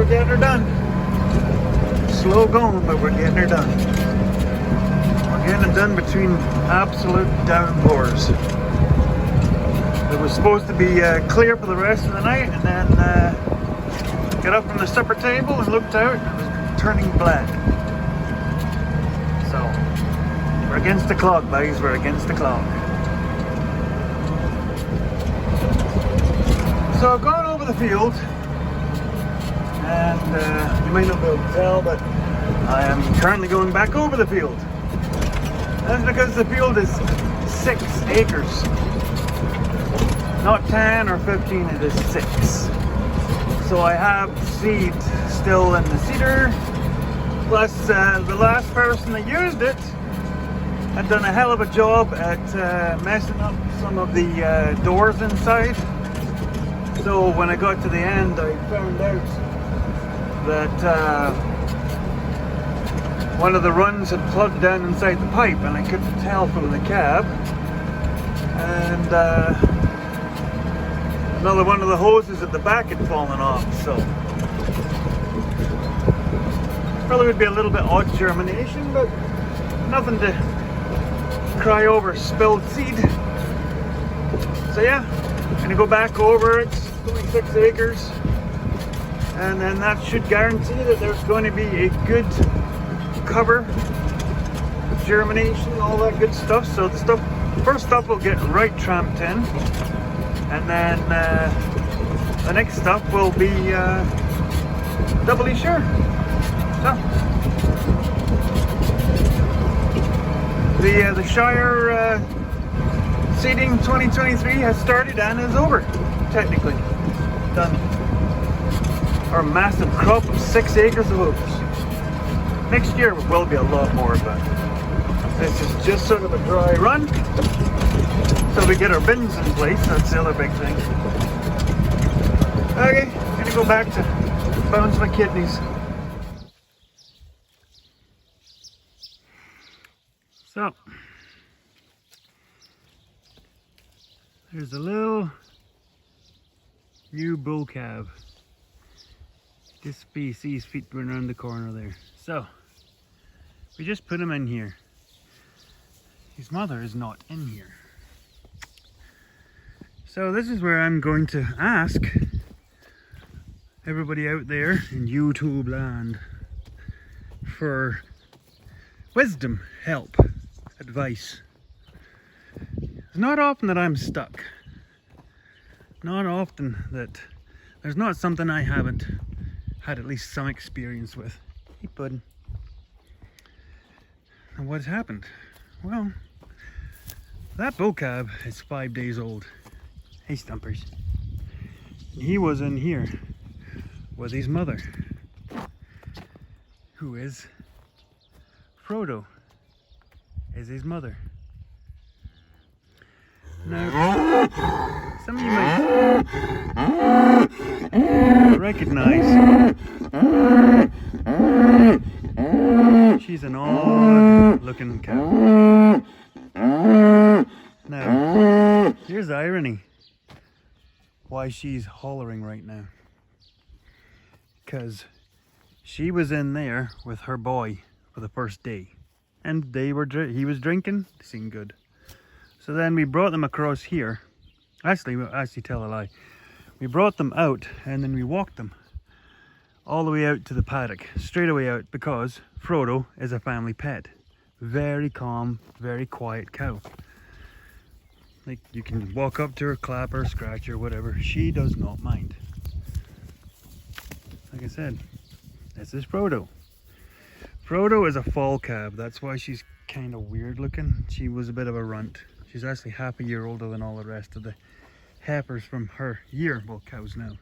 we're getting her done. Slow going, but we're getting her done. We're getting it done between absolute downpours. It was supposed to be clear for the rest of the night, and then got up from the supper table and looked out, and it was turning black. So, we're against the clock, guys. We're against the clock. So I've gone over the field, and you might not be able to tell, but I am currently going back over the field. That's because the field is 6 acres. Not 10 or 15, it is 6. So I have seed still in the seeder. Plus the last person that used it had done a hell of a job at messing up some of the doors inside. So when I got to the end, I found out that one of the runs had plugged down inside the pipe, and I couldn't tell from the cab. And another one of the hoses at the back had fallen off, so probably would be a little bit odd germination, but nothing to cry over spilled seed. So yeah, I'm gonna go back over it. It's only 6 acres, and then that should guarantee that there's going to be a good cover, germination, all that good stuff. So the first stuff will get right tramped in, and then the next stuff will be doubly sure. So the Shire seeding 2023 has started and is over, technically done. Our massive crop of 6 acres of oats. Next year will be a lot more, but this is just sort of a dry run. So we get our bins in place, that's the other big thing. Okay, gonna go back to bounce my kidneys. So, there's a little new bull calf. This species feet run around the corner there. So, we just put him in here. His mother is not in here. So this is where I'm going to ask everybody out there in YouTube land for wisdom, help, advice. It's not often that I'm stuck. Not often that there's not something I haven't had at least some experience with. Hey, bud. And what's happened? Well, that bull calf is 5 days old. Hey, Stumpers. He was in here with his mother, who is Frodo, is his mother. Now, some of you might recognize she's an odd looking cow. Now, here's the irony why she's hollering right now. Because she was in there with her boy for the first day, and he was drinking, seemed good. So then we brought them across here. Actually tell a lie. We brought them out, and then we walked them all the way out to the paddock, straight away out, because Frodo is a family pet. Very calm, very quiet cow. Like, you can walk up to her, clap her, scratch her, whatever. She does not mind. Like I said, this is Frodo. Frodo is a fall cab. That's why she's kind of weird looking. She was a bit of a runt. She's actually half a year older than all the rest of the heifers from her year. Well, cows now.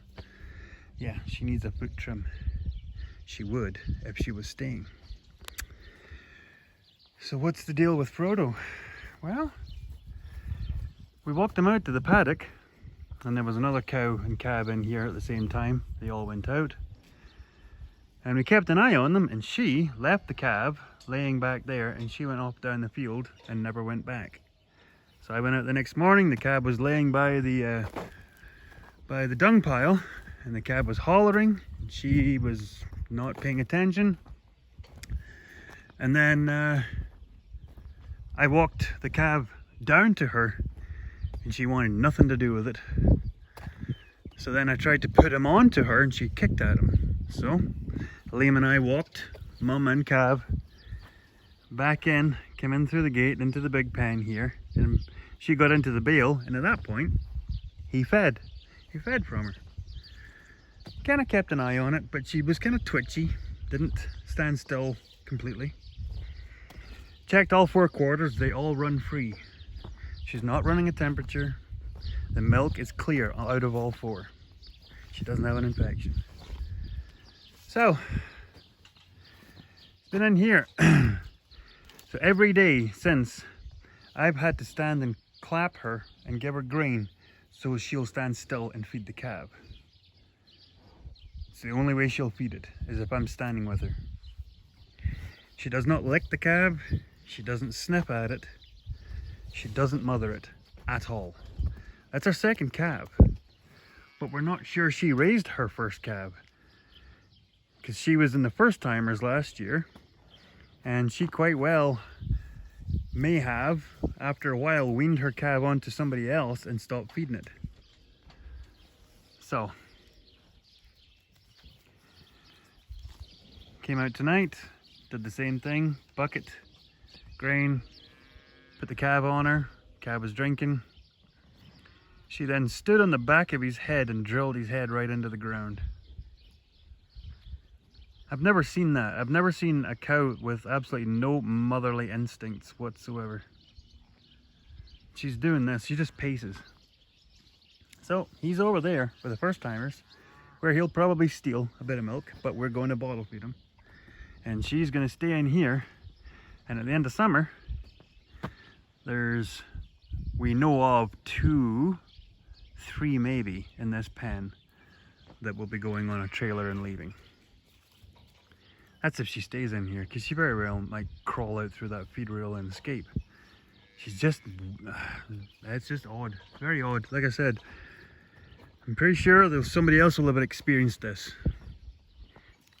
Yeah, she needs a foot trim. She would if she was staying. So what's the deal with Frodo? Well, we walked them out to the paddock, and there was another cow and cab in here at the same time. They all went out. And we kept an eye on them, and she left the cab laying back there, and she went off down the field and never went back. So I went out the next morning. The cab was laying by the dung pile, and the cab was hollering, She was not paying attention. And then I walked the calf down to her and she wanted nothing to do with it. So then I tried to put him onto her and she kicked at him. So Liam and I walked, mum and calf, back in, came in through the gate into the big pen here, and she got into the bale, and at that point he fed from her. Kind of kept an eye on it, but she was kind of twitchy, didn't stand still completely. Checked all 4 quarters, they all run free. She's not running a temperature. The milk is clear out of all 4. She doesn't have an infection. So, it's been in here. So every day since, I've had to stand and clap her and give her grain so she'll stand still and feed the calf. It's the only way she'll feed it, is if I'm standing with her. She does not lick the calf, she doesn't sniff at it, she doesn't mother it at all. That's our second calf, but we're not sure she raised her first calf, because she was in the first timers last year, and she quite well may have, after a while, weaned her calf onto somebody else and stopped feeding it. So, came out tonight, did the same thing, bucket, grain, put the calf on her, calf was drinking. She then stood on the back of his head and drilled his head right into the ground. I've never seen that. I've never seen a cow with absolutely no motherly instincts whatsoever. She's doing this, she just paces. So he's over there for the first timers, where he'll probably steal a bit of milk, but we're going to bottle feed him. And she's going to stay in here, and at the end of summer, we know of 2, 3 maybe in this pen that will be going on a trailer and leaving. That's if she stays in here, because she very well might crawl out through that feed rail and escape. She's just, it's just odd, very odd. Like I said, I'm pretty sure that somebody else will have experienced this.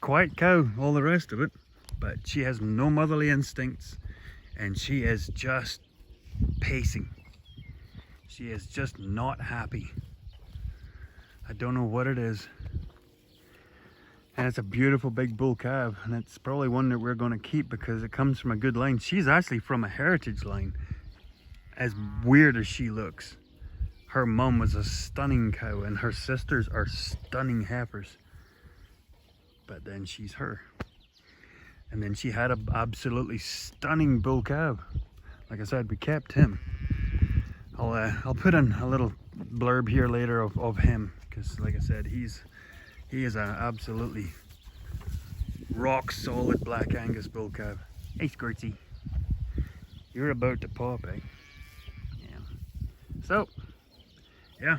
Quiet cow, all the rest of it, but she has no motherly instincts, and she is just pacing. She is just not happy. I don't know what it is. And it's a beautiful big bull calf, and it's probably one that we're going to keep because it comes from a good line. She's actually from a heritage line, as weird as she looks. Her mum was a stunning cow, and her sisters are stunning heifers. But then she's her. And then she had an absolutely stunning bull calf. Like I said, we kept him. I'll put in a little blurb here later of him, because like I said, he is an absolutely rock solid black Angus bull calf. Hey Squirty, you're about to pop, eh? Yeah. So, yeah,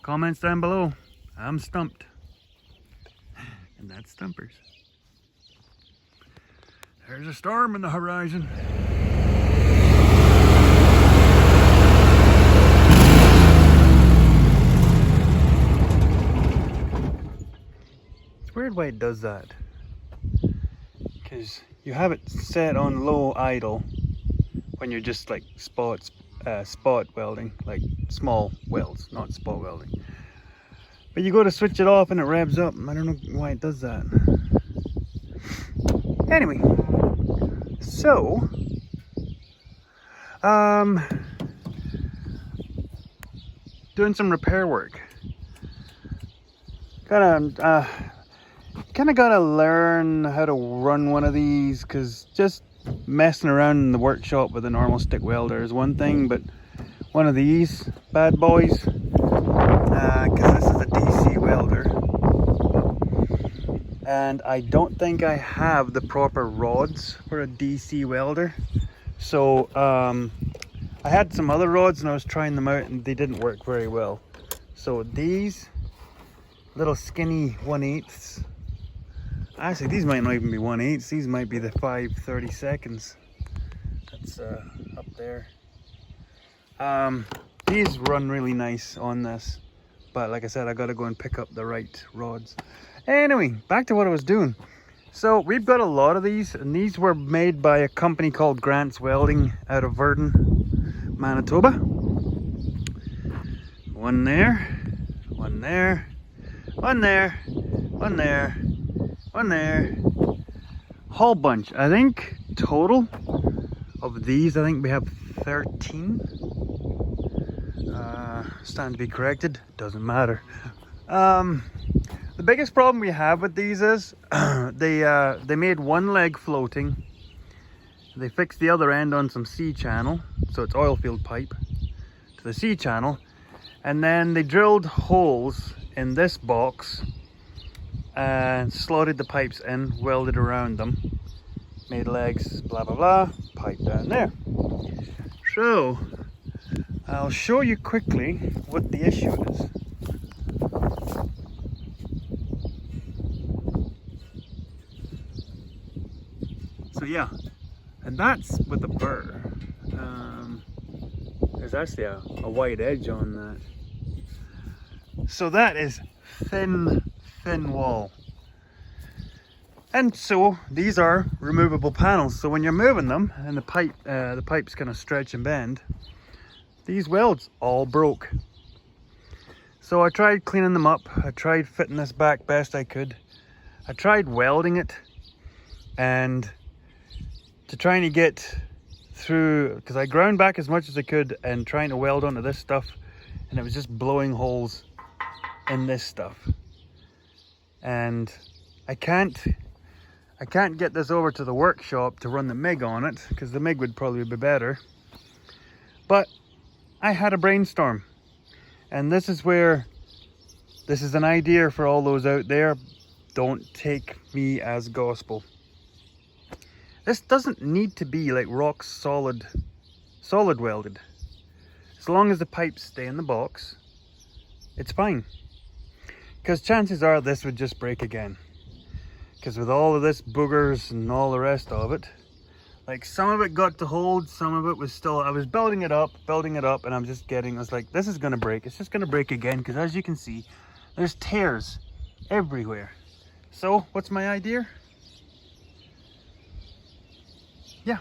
comments down below. I'm stumped. And that's Stumpers. There's a storm in the horizon. It's weird why it does that. Because you have it set on low idle when you're just like spot welding, like small welds, not spot welding. But you go to switch it off and it revs up. I don't know why it does that. Anyway, so doing some repair work. Kind of gotta learn how to run one of these, because just messing around in the workshop with a normal stick welder is one thing, but one of these bad boys, because this is a DC welder, and I don't think I have the proper rods for a DC welder. So I had some other rods and I was trying them out and they didn't work very well. So these little skinny 1/8, actually these might not even be 1/8, these might be the 5/32. That's up there. These run really nice on this, but like I said, I gotta go and pick up the right rods. Anyway, back to what I was doing. So we've got a lot of these, and these were made by a company called Grant's Welding out of Virden, Manitoba. One there, one there, one there, one there, one there. Whole bunch. I think total of these, I think we have 13. Stand to be corrected, doesn't matter. The biggest problem we have with these is they made one leg floating. They fixed the other end on some C-channel, so it's oil field pipe to the C-channel, and then they drilled holes in this box and slotted the pipes in, welded around them, made legs, blah blah blah, pipe down there. So I'll show you quickly what the issue is. So yeah, and that's with the burr. There's actually a white edge on that. So that is thin wall. And so these are removable panels. So when you're moving them and the pipes kind of stretch and bend, these welds all broke. So I tried cleaning them up. I tried fitting this back best I could. I tried welding it and trying to get through, because I ground back as much as I could and trying to weld onto this stuff, and it was just blowing holes in this stuff. And I can't get this over to the workshop to run the MIG on it, because the MIG would probably be better. But I had a brainstorm, and this is an idea for all those out there. Don't take me as gospel. This doesn't need to be like rock solid welded. As long as the pipes stay in the box, it's fine. Because chances are this would just break again. Because with all of this boogers and all the rest of it, like some of it got to hold, some of it was still, I was building it up, and I was like, this is gonna break. It's just gonna break again, because as you can see, there's tears everywhere. So what's my idea? Yeah,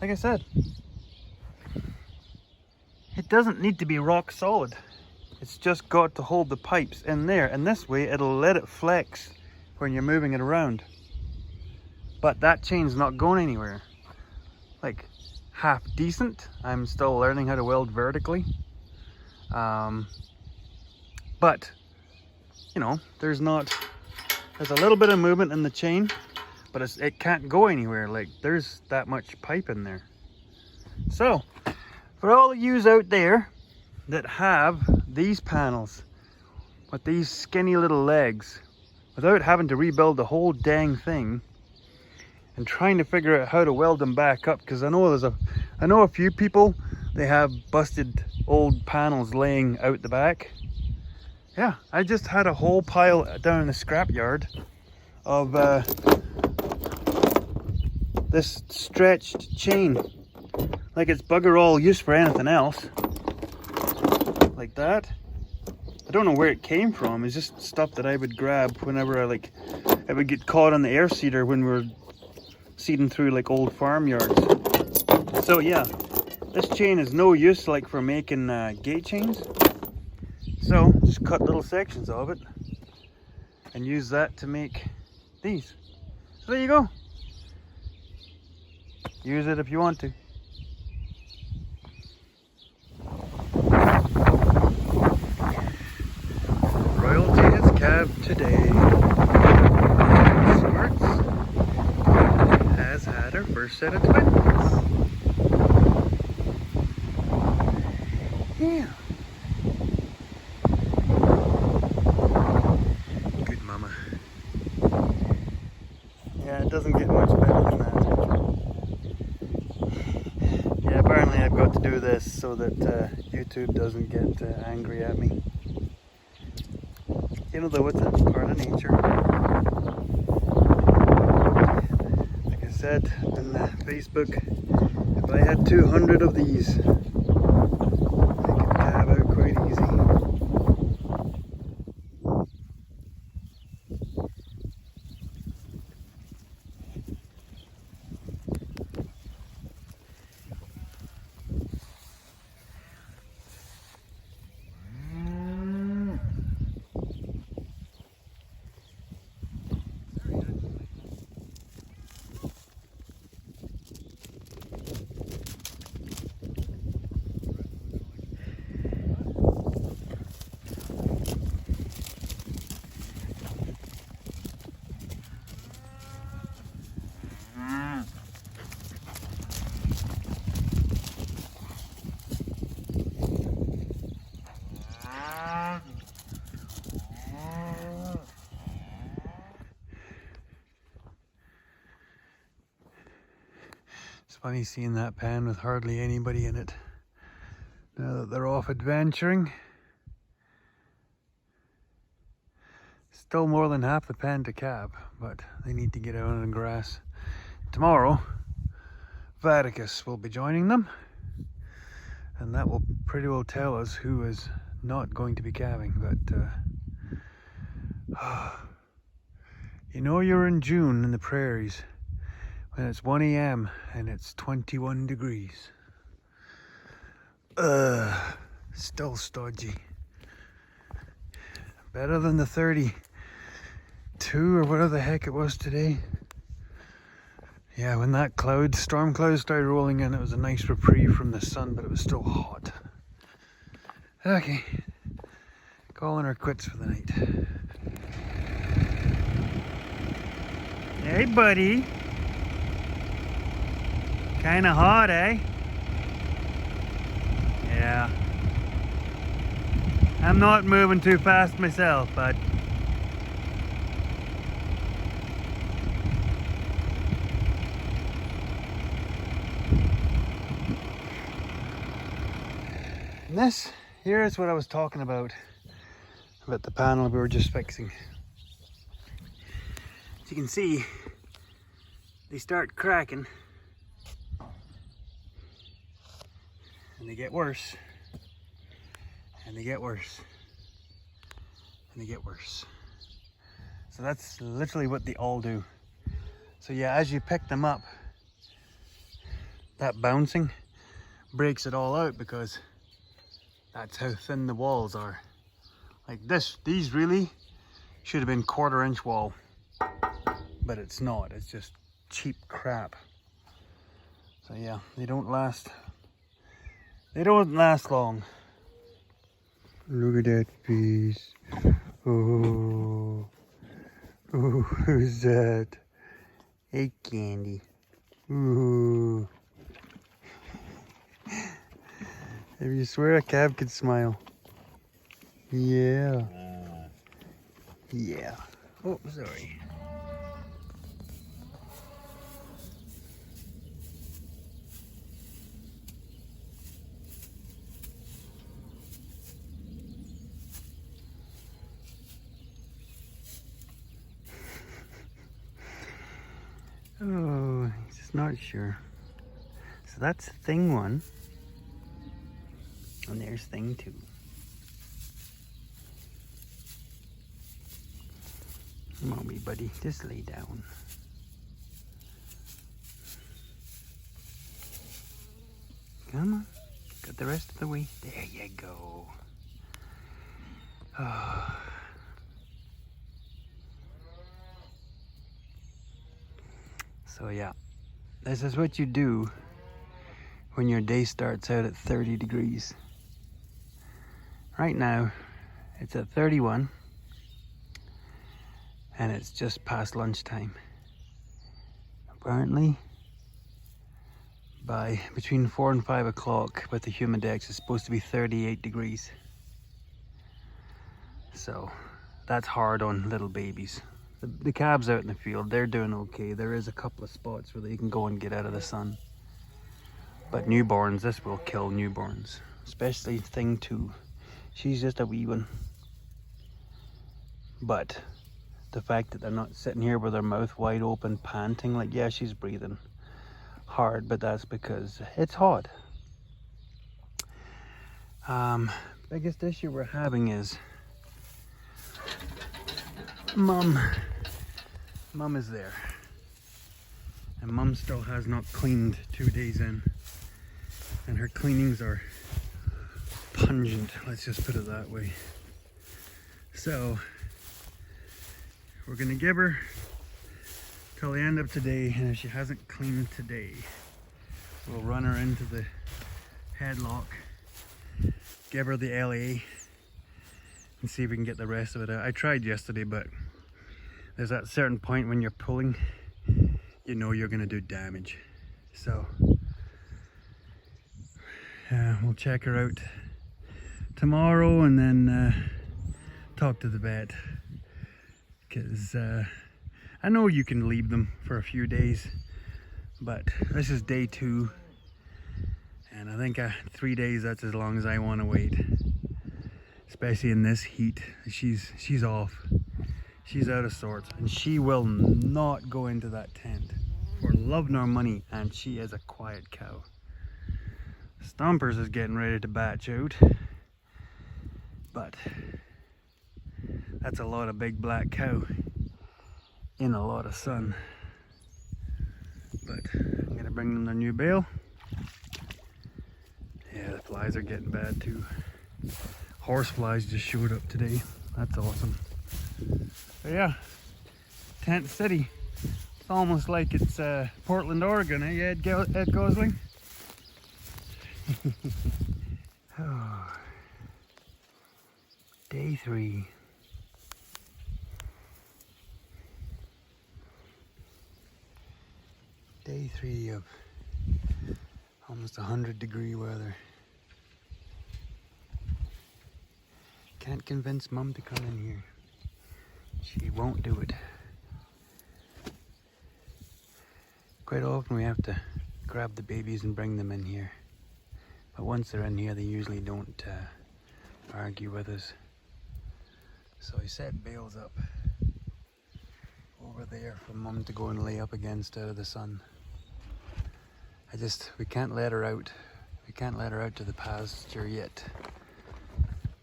like I said, it doesn't need to be rock solid. It's just got to hold the pipes in there, and this way it'll let it flex when you're moving it around. But that chain's not going anywhere. Like, half decent. I'm still learning how to weld vertically. But, you know, there's a little bit of movement in the chain, but it can't go anywhere. Like, there's that much pipe in there. So, for all of yous out there that have these panels with these skinny little legs, without having to rebuild the whole dang thing, and trying to figure out how to weld them back up, because I know a few people, they have busted old panels laying out the back. Yeah, I just had a whole pile down in the scrapyard of this stretched chain, like it's bugger all use for anything else, like that. I don't know where it came from. It's just stuff that I would grab whenever it would get caught on the air seeder when we were seeding through like old farmyards. So yeah, this chain is no use like for making gate chains. So just cut little sections of it and use that to make these. So there you go. Use it if you want to. Royalty is calved today. Smarts has had her first set of twins. Yeah. Good mama. Yeah, it doesn't get much better than that. Yeah, apparently I've got to do this so that YouTube doesn't get angry at me. You know, though, it's a part of nature. Like I said in Facebook, if I had 200 of these, I could calve out quite easy. Funny seeing that pen with hardly anybody in it. Now that they're off adventuring. Still more than half the pen to calve, but they need to get out on the grass. Tomorrow, Vaticus will be joining them, and that will pretty well tell us who is not going to be calving. But you know you're in June in the prairies when it's 1 AM and it's 21 degrees. Still stodgy. Better than the 32 or whatever the heck it was today. Yeah, when that storm cloud started rolling in, it was a nice reprieve from the sun, but it was still hot. Okay, calling her quits for the night. Hey buddy. Kinda hot, eh? Yeah. I'm not moving too fast myself, bud. And this here is what I was talking about the panel we were just fixing. As you can see, they start cracking and they get worse and they get worse and they get worse. So that's literally what they all do. So yeah, as you pick them up, that bouncing breaks it all out because that's how thin the walls are. Like this, these really should have been 1/4 inch wall, but it's not, it's just cheap crap. So yeah, they don't last long. Look at that piece. Oh, who's that? Hey Candy. Ooh. If you swear a calf could smile. Yeah. Yeah. Oh, sorry. Oh, he's just not sure. So that's thing 1. And there's thing 2. Come on, wee buddy, just lay down. Come on, got the rest of the way. There you go. Oh. So yeah, this is what you do when your day starts out at 30 degrees. Right now, it's at 31, and it's just past lunchtime. Apparently, by between 4 and 5 o'clock with the humidex, it's supposed to be 38 degrees. So, that's hard on little babies. The calves out in the field, they're doing okay. There is a couple of spots where they can go and get out of the sun. But newborns, this will kill newborns, especially thing 2. She's just a wee one. But the fact that they're not sitting here with their mouth wide open panting, like, yeah, she's breathing hard, but that's because it's hot. Biggest issue we're having is Mum is there, and Mum still has not cleaned 2 days in, and her cleanings are pungent, let's just put it that way. So we're gonna give her till the end of today, and if she hasn't cleaned today, we'll run her into the headlock, give her the LA, and see if we can get the rest of it out. I tried yesterday, but there's that certain point when you're pulling, you know you're gonna do damage. So we'll check her out tomorrow and then talk to the vet, because I know you can leave them for a few days, But this is day 2, and I think 3 days, that's as long as I want to wait. Especially in this heat. She's off. She's out of sorts, and she will not go into that tent for love nor money, and she is a quiet cow. Stompers is getting ready to batch out, but that's a lot of big black cow in a lot of sun. But I'm gonna bring them their new bale. Yeah, the flies are getting bad too. Horse flies just showed up today. That's awesome. But yeah, Tent City. It's almost like it's Portland, Oregon, eh, Ed Gosling? Oh. Day 3. Day 3 of almost 100-degree weather. Can't convince Mum to come in here. She won't do it. Quite often we have to grab the babies and bring them in here. But once they're in here, they usually don't argue with us. So I set bales up over there for Mum to go and lay up against out of the sun. We can't let her out. We can't let her out to the pasture yet.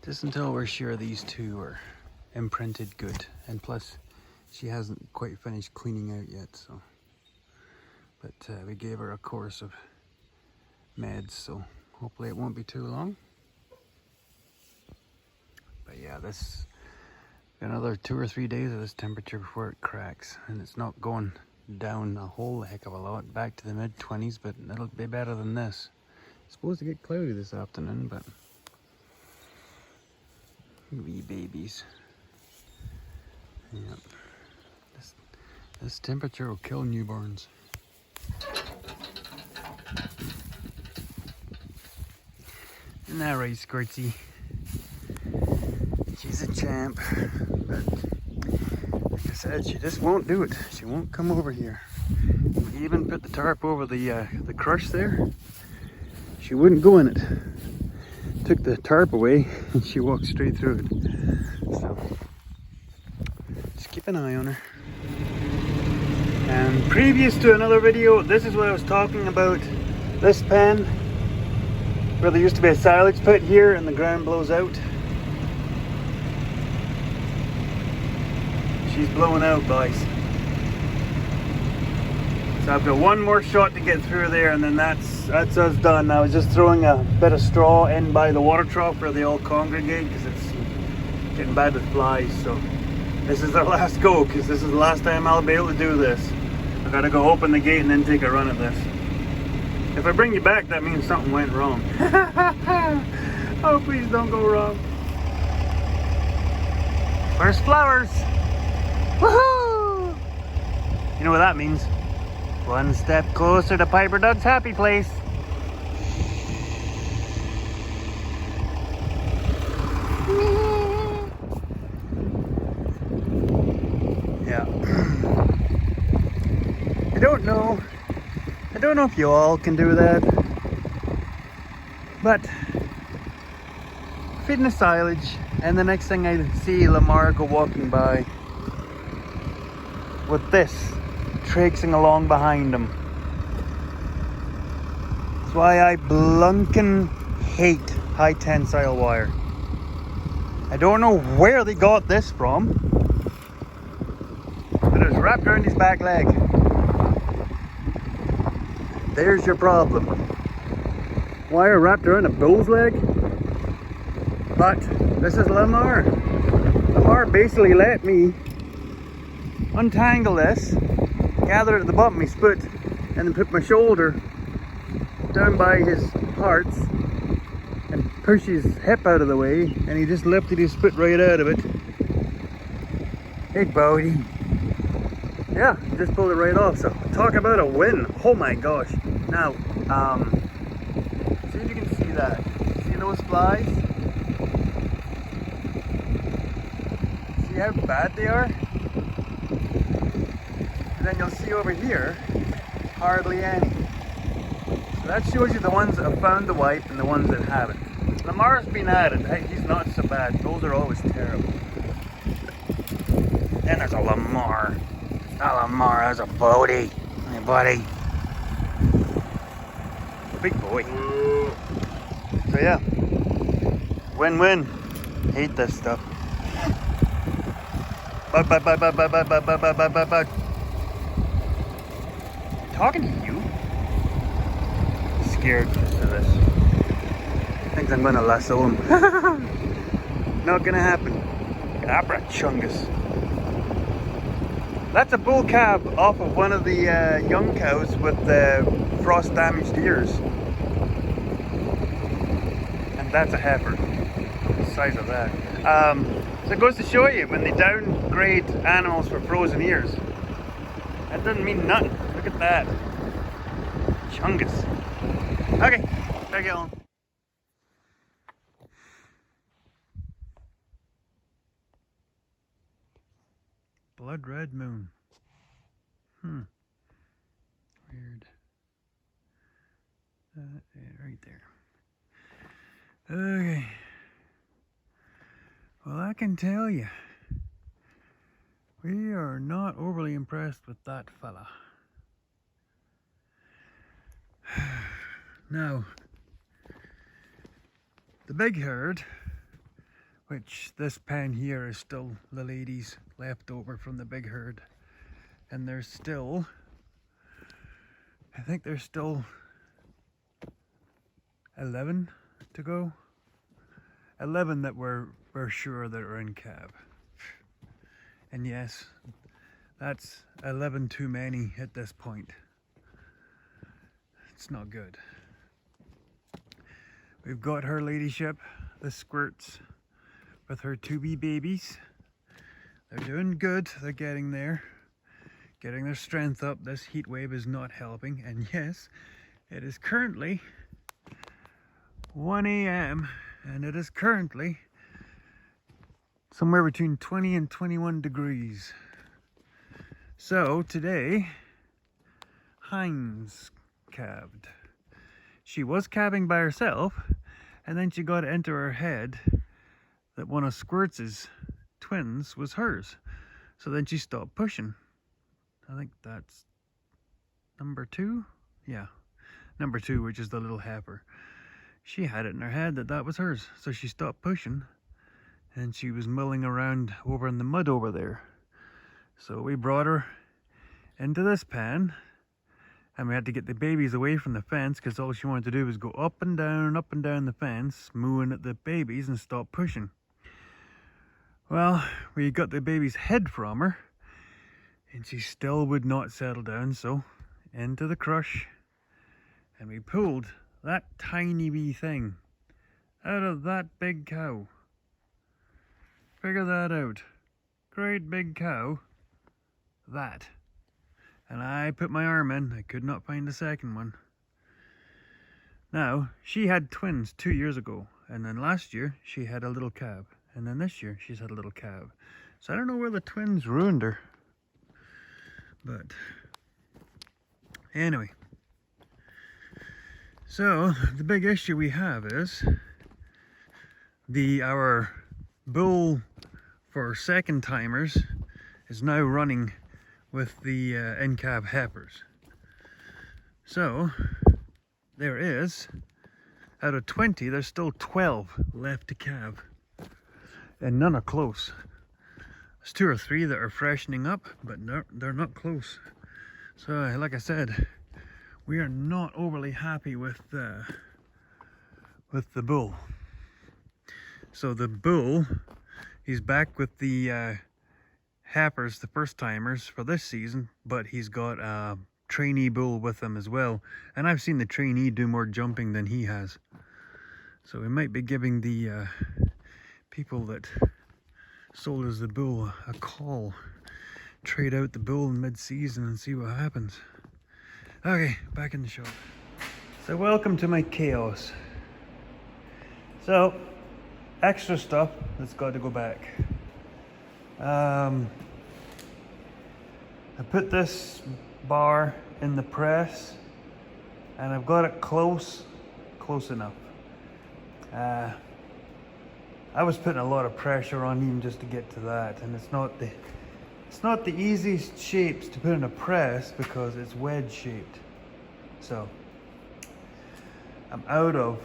Just until we're sure these two are imprinted good. And plus, she hasn't quite finished cleaning out yet, so. But we gave her a course of meds, so hopefully it won't be too long. But yeah, this another 2 or 3 days of this temperature before it cracks, and it's not going down a whole heck of a lot, back to the mid-20s, but it'll be better than this. It's supposed to get cloudy this afternoon, but wee babies. Yep. This temperature will kill newborns. Isn't that right, Squirtsy? She's a champ, but like I said, she just won't do it. She won't come over here. We even put the tarp over the crush there. She wouldn't go in it. Took the tarp away and she walked straight through it. So just keep an eye on her. And previous to another video, this is what I was talking about. This pen, where there used to be a silage pit here and the ground blows out. She's blowing out, guys. So I've got one more shot to get through there, and then that's us done. I was just throwing a bit of straw in by the water trough where they all congregate because it's getting bad with flies. So this is our last go, because this is the last time I'll be able to do this. I've got to go open the gate and then take a run at this. If I bring you back, that means something went wrong. Oh, please don't go wrong. First flowers. Woohoo! You know what that means? One step closer to Piper Doug's happy place. Yeah. I don't know if you all can do that, but feeding the silage, and the next thing I see Lamar go walking by with this traipsing along behind him. That's why I blunkin' hate high tensile wire. I don't know where they got this from, but it's wrapped around his back leg. There's your problem. Wire wrapped around a bull's leg? But this is Lamar. Lamar basically let me untangle this, gather it at the bottom of his foot, and then put my shoulder down by his parts and push his hip out of the way, and he just lifted his foot right out of it. Hey, Bodie. Yeah, he just pulled it right off. So talk about a win. Oh my gosh. Now, see if you can see that. See those flies? See how bad they are? And then you'll see over here, hardly any. So that shows you the ones that have found the wife and the ones that haven't. Lamar's been added. Hey, he's not so bad. Those are always terrible. Then there's a Lamar. A Lamar has a Bodie. Hey, buddy. Big boy. So yeah. Win-win. Hate this stuff. Bug. Talking to you? Scared of this. Thinks I'm gonna lasso him. Not gonna happen. Capra chungus. That's a bull calf off of one of the young cows with frost damaged ears. And that's a heifer. The size of that. So it goes to show you when they downgrade animals for frozen ears. That doesn't mean nothing. Look at that. Chungus. Okay, back it on. Blood red moon. Weird. Yeah, right there. Okay. Well, I can tell you, we are not overly impressed with that fella. Now, the big herd, which this pen here is still the ladies left over from the big herd, and there's still, I think there's still 11 to go. 11 that we're sure that are in cab. And yes, that's 11 too many at this point. It's not good. We've got her ladyship, the squirts, with her 2B babies. They're doing good, they're getting there. Getting their strength up. This heat wave is not helping. And yes, it is currently 1 a.m. and it is currently somewhere between 20 and 21 degrees. So today, Heinz calved. She was calving by herself, and then she got it into her head that one of Squirt's twins was hers. So then she stopped pushing. I think that's number 2? Yeah, number 2, which is the little heifer. She had it in her head that that was hers, so she stopped pushing, and she was milling around over in the mud over there. So we brought her into this pen, and we had to get the babies away from the fence because all she wanted to do was go up and down the fence, mooing at the babies and stop pushing. Well, we got the baby's head from her, and she still would not settle down, so into the crush, and we pulled that tiny wee thing out of that big cow. Figure that out. Great big cow. That. And I put my arm in. I could not find the second one. Now, she had twins 2 years ago. And then last year, she had a little calf. And then this year, she's had a little calf. So I don't know where the twins ruined her. But anyway. So the big issue we have is our bull for second timers is now running with the in-cab heifers. So there is, out of 20, there's still 12 left to calve, and none are close. There's 2 or 3 that are freshening up, but they're not close. So like I said, we are not overly happy with the bull. So the bull, he's back with the heifers, the first timers for this season, but he's got a trainee bull with him as well. And I've seen the trainee do more jumping than he has. So we might be giving the people that sold us the bull a call. Trade out the bull in mid-season and see what happens. Okay, back in the shop. So welcome to my chaos. So, extra stuff that's got to go back. I put this bar in the press, and I've got it close enough. I was putting a lot of pressure on even just to get to that, and it's not the easiest shapes to put in a press because it's wedge shaped. So I'm out of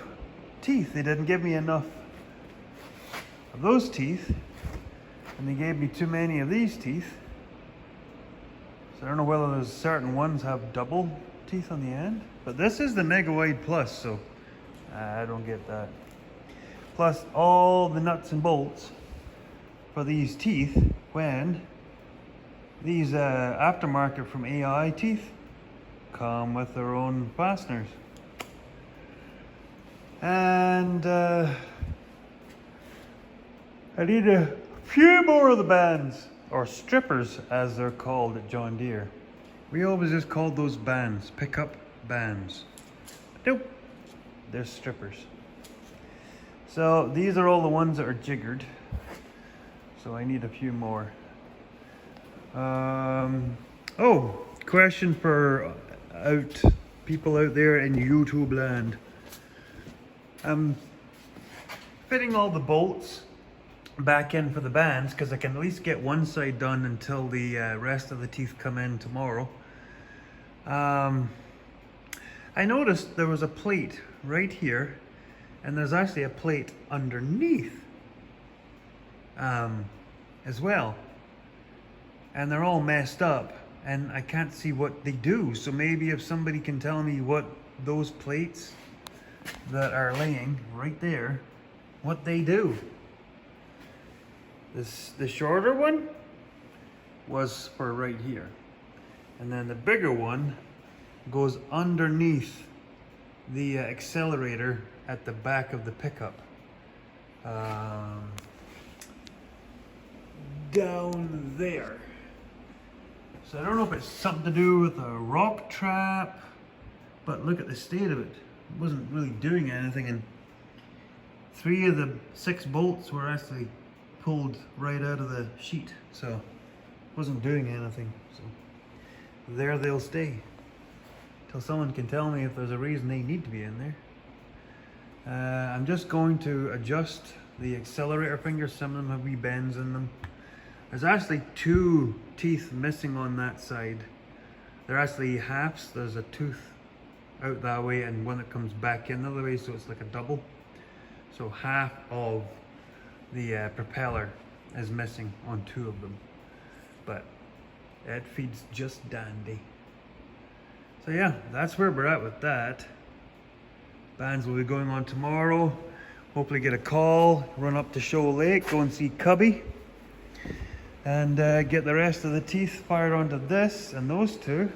teeth. They didn't give me enough of those teeth, and they gave me too many of these teeth. So I don't know whether there's certain ones have double teeth on the end, but this is the Mega Wide Plus, so I don't get that. Plus all the nuts and bolts for these teeth, when these aftermarket from AI teeth come with their own fasteners. And I need a few more of the bands, or strippers as they're called at John Deere. We always just called those bands, pickup bands. Nope, they're strippers. So these are all the ones that are jiggered. So I need a few more. Oh, question for people out there in YouTube land. I'm fitting all the bolts back in for the bands because I can at least get one side done until the rest of the teeth come in tomorrow. I noticed there was a plate right here, and there's actually a plate underneath as well, and they're all messed up and I can't see what they do. So maybe if somebody can tell me what those plates that are laying right there, what they do. The shorter one was for right here, and then the bigger one goes underneath the accelerator at the back of the pickup, down there. So I don't know if it's something to do with a rock trap, but look at the state of it. It wasn't really doing anything, and 3 of the 6 bolts were actually pulled right out of the sheet, so it wasn't doing anything. So there they'll stay till someone can tell me if there's a reason they need to be in there. I'm just going to adjust the accelerator fingers. Some of them have wee bends in them. There's actually 2 teeth missing on that side. They're actually halves. There's a tooth out that way and one that comes back in the other way, so it's like a double. So half of the propeller is missing on 2 of them, but it feeds just dandy. So yeah, that's where we're at with that. Bands will be going on tomorrow. Hopefully get a call, run up to Shoal Lake, go and see Cubby, and get the rest of the teeth fired onto this and those 2.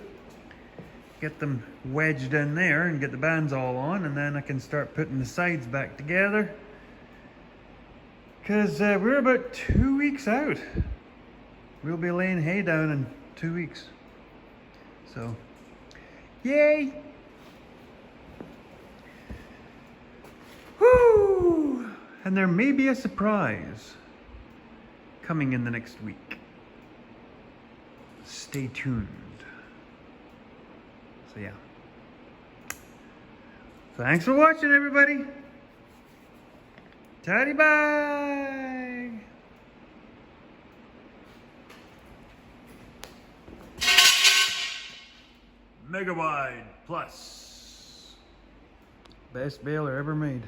Get them wedged in there and get the bands all on, and then I can start putting the sides back together. Because we're about 2 weeks out. We'll be laying hay down in 2 weeks. So, yay! Woo! And there may be a surprise coming in the next week. Stay tuned. So yeah. Thanks for watching, everybody. Taddy bye. Mega Wide Plus. Best baler ever made.